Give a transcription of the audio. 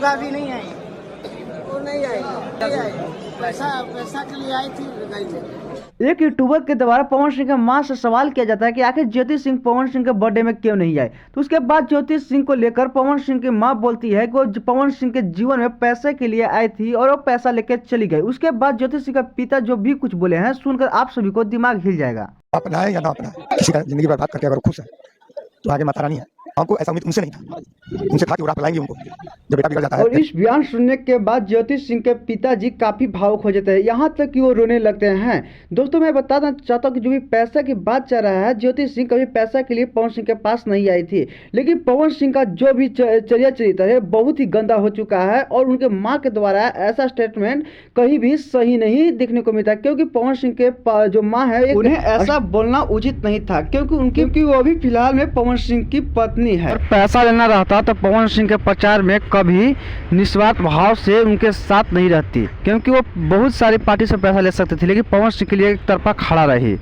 भाभी नहीं आई, वो नहीं आई, पैसा के लिए आई थी गाड़ी में। एक यूट्यूबर के द्वारा पवन सिंह के मां से सवाल किया जाता है कि आखिर ज्योति सिंह पवन सिंह के बर्थडे में क्यों नहीं आए। तो उसके बाद ज्योति सिंह को लेकर पवन सिंह की मां बोलती है कि वो पवन सिंह के जीवन में पैसे के लिए आई थी और वो पैसा लेकर चली गई। उसके बाद ज्योति सिंह का पिता जो भी कुछ बोले हैं सुनकर आप सभी को दिमाग हिल जाएगा। अपना है या ना अपना है, किसी का जिंदगी बर्बाद करके अगर खुश है तो आगे माता रानी है। हमको ऐसा उम्मीद उनसे नहीं था, उनसे था कि वो राह लाएंगे उनको जब बेटा बिगड़ जाता है। और इस बयान सुनने के बाद ज्योति सिंह के पिताजी काफी भावुक हो जाते हैं, यहाँ तक कि वो रोने लगते हैं। दोस्तों मैं बताना चाहता हूँ कि जो भी पैसा की बात चल रहा है, ज्योति सिंह कभी पैसा के लिए पवन सिंह के पास नहीं आई थी, लेकिन पवन सिंह का जो भी चर्या चरित्र है बहुत ही गंदा हो चुका है और उनके माँ के द्वारा ऐसा स्टेटमेंट कहीं भी सही नहीं देखने को मिलता, क्योंकि पवन सिंह के जो माँ है उन्हें ऐसा बोलना उचित नहीं था, क्योंकि वो अभी फिलहाल में पवन सिंह की पत्नी है। और पैसा लेना रहता तो पवन सिंह के प्रचार में कभी निस्वार्थ भाव से उनके साथ नहीं रहती, क्योंकि वो बहुत सारी पार्टी से पैसा ले सकते थे, लेकिन पवन सिंह के लिए एक तरफा खड़ा रही।